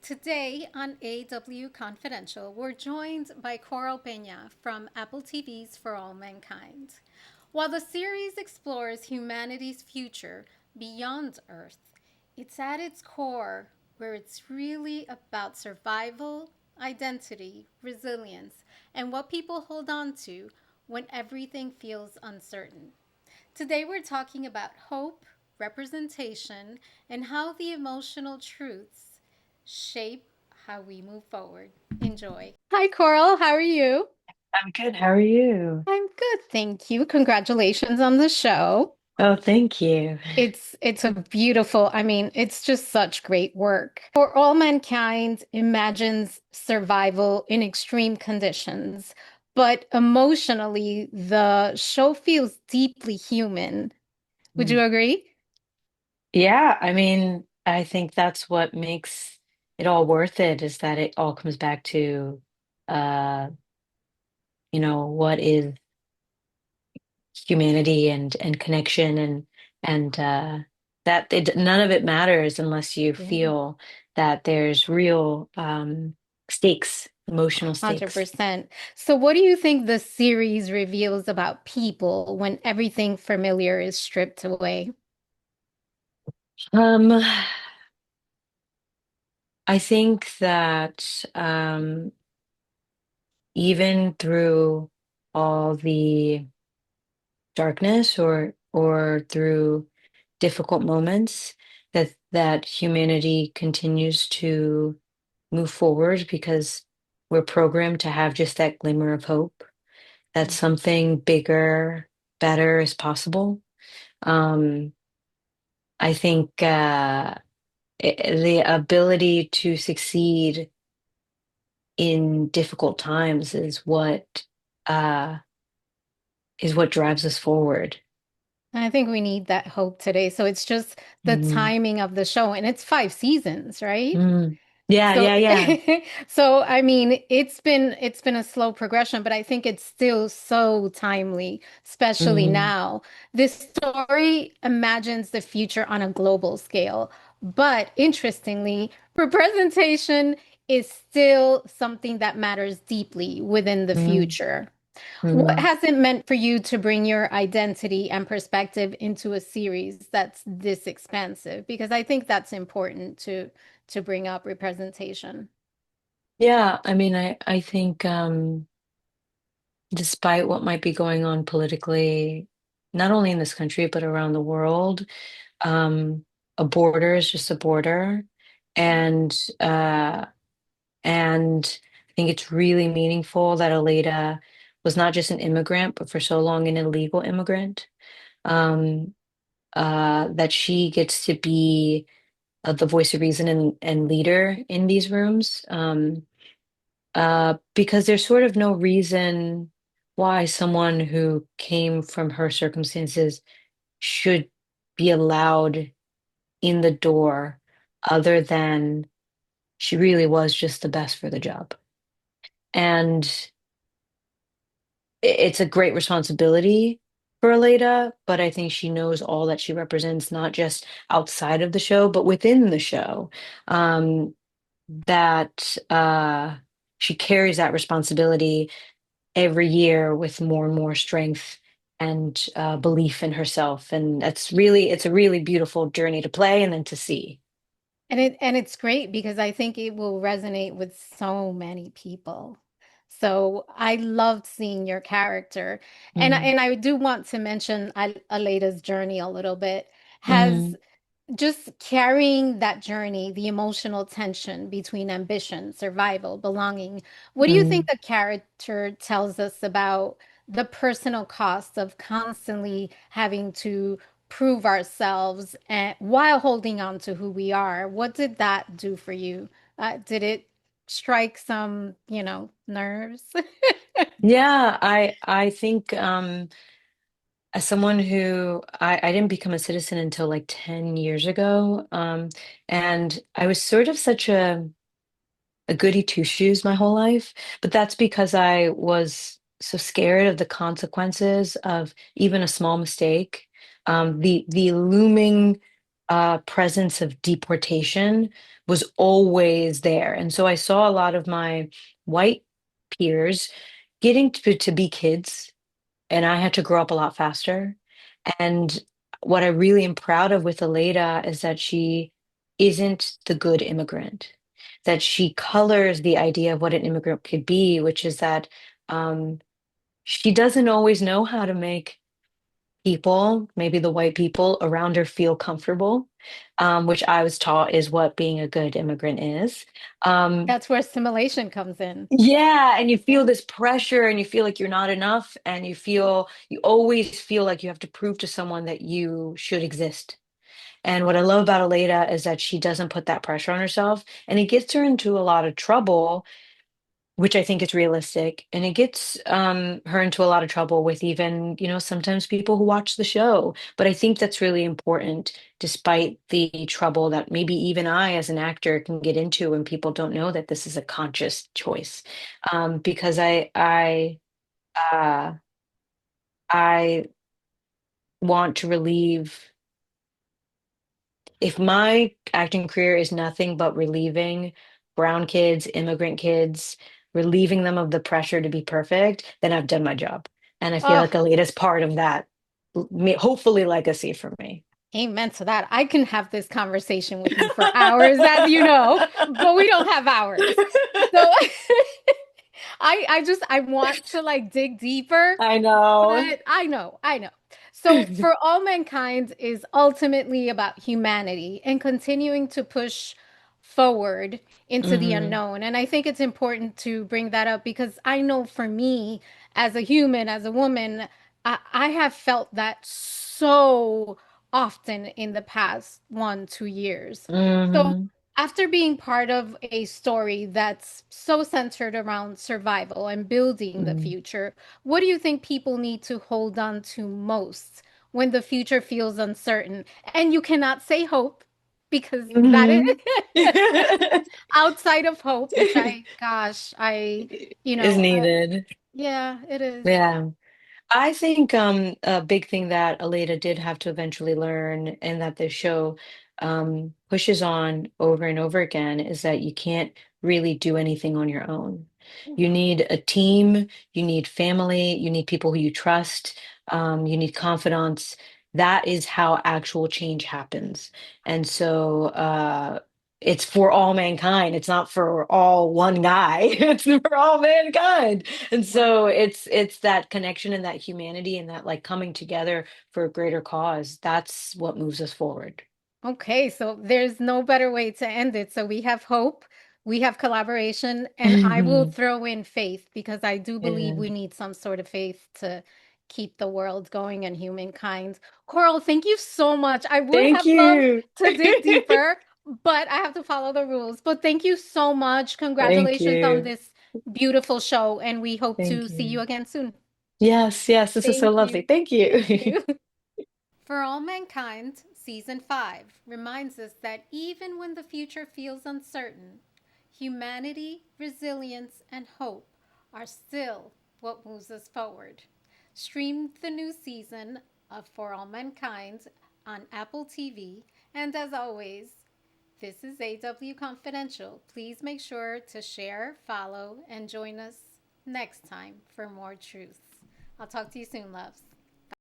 Today on AW Confidential, we're joined by Coral Peña from Apple TV's For All Mankind. While the series explores humanity's future beyond Earth, it's at its core where it's really about survival, identity, resilience, and what people hold on to when everything feels uncertain. Today, we're talking about hope, representation, and how the emotional truths shape how we move forward. Enjoy. Hi, Coral. How are you? I'm good. How are you? I'm good, thank you. Congratulations on the show. Oh, thank you. It's a beautiful, it's just such great work. For All Mankind imagines survival in extreme conditions, but emotionally the show feels deeply human. Would you Mm. agree? Yeah, I think that's what makes it all worth it is that it all comes back to uh, what is humanity and connection and that none of it matters unless you Yeah. feel that there's real stakes, emotional stakes. 100%. So, what do you think the series reveals about people when everything familiar is stripped away? Um, I think that even through all the darkness or through difficult moments that humanity continues to move forward because we're programmed to have just that glimmer of hope that something bigger, better is possible. um I think the ability to succeed in difficult times uh is what drives us forward. I think we need that hope today. So, it's just the Mm, timing of the show, and it's 5 seasons, right? mm. Yeah, So, yeah, yeah. it's been a slow progression, but I think it's still so timely, especially Mm, now. This story imagines the future on a global scale, but interestingly, representation is still something that matters deeply within the mm, future. What mm. has it meant for you to bring your identity and perspective into a series that's this expansive? Because I think that's important to bring up representation. Yeah, I think despite what might be going on politically, not only in this country but around the world, um, a border is just a border, and uh, and I think it's really meaningful that Aleida was not just an immigrant, but for so long an illegal immigrant. Um, that she gets to be the voice of reason and leader in these rooms. Because there's sort of no reason why someone who came from her circumstances should be allowed in the door other than she really was just the best for the job. And it's a great responsibility for Aleida, but I think she knows all that she represents, not just outside of the show, but within the show. Um, that she carries that responsibility every year with more and more strength and belief in herself. And it's a really beautiful journey to play and then to see. And it's great because I think it will resonate with so many people. So I loved seeing your character. Mm, And I do want to mention Aleida's journey a little bit. Has mm, just carrying that journey, the emotional tension between ambition, survival, belonging. What do you think mm. the character tells us about the personal cost of constantly having to prove ourselves and while holding on to who we are? What did that do for you? Did it strike some, nerves? Yeah, I think as someone who I didn't become a citizen until like 10 years ago. And I was sort of such a goody two shoes my whole life, but that's because I was so scared of the consequences of even a small mistake. The looming presence of deportation was always there. And so I saw a lot of my white peers getting to be kids, and I had to grow up a lot faster. And what I really am proud of with Aleida is that she isn't the good immigrant, that she colors the idea of what an immigrant could be, which is that um, she doesn't always know how to make people, maybe the white people around her, feel comfortable, which I was taught is what being a good immigrant is. Um, That's where assimilation comes in. yeah, and you feel Yeah. this pressure and you feel like you're not enough, and you always feel like you have to prove to someone that you should exist. And what I love about Aleida is that she doesn't put that pressure on herself, and it gets her into a lot of trouble, which I think is realistic. And it gets her into a lot of trouble with even, sometimes people who watch the show. But I think that's really important, despite the trouble that maybe even I, as an actor, can get into when people don't know that this is a conscious choice. Because uh, I want to relieve. If my acting career is nothing but relieving brown kids, immigrant kids, relieving them of the pressure to be perfect, then I've done my job. And I feel Oh, like Aleda's part of that, hopefully legacy for me. amen to that. I can have this conversation with you for hours, as you know, but we don't have hours. So I want to like dig deeper, I know. but I know. So for all mankind is ultimately about humanity and continuing to push forward into the Hmm. unknown. And I think it's important to bring that up because I know for me as a human, as a woman, I have felt that so often in the past 1, 2 years. So Hmm. after being part of a story that's so centered around survival and building the Hmm. future, what do you think people need to hold on to most when the future feels uncertain? And you cannot say hope because that is Hmm. outside of hope, which gosh, Is needed. yeah, it is. Yeah. I think a big thing that Aleda did have to eventually learn, and that the show pushes on over and over again, is that you can't really do anything on your own. You need a team, you need family, you need people who you trust, you need confidants. That is how actual change happens. And so it's for all mankind. It's not for all one guy. It's for all mankind. And so Wow. it's that connection and that humanity and that like coming together for a greater cause. That's what moves us forward. Okay, so there's no better way to end it. So we have hope, we have collaboration, and I will throw in faith because I do believe Yeah. we need some sort of faith to keep the world going and humankind. Coral, thank you so much. I would Thank have loved you. to dig deeper, but I have to follow the rules. But thank you so much. Thank Congratulations on you. this beautiful show, and we hope to Thank see you you. again soon. Yes, yes, this is so Thank lovely. you. Thank Thank you. you. For All Mankind, Season 5 reminds us that even when the future feels uncertain, humanity, resilience, and hope are still what moves us forward. Stream the new season of For All Mankind on Apple TV. And as always, this is AW Confidential. Please make sure to share, follow, and join us next time for more truth. I'll talk to you soon, loves.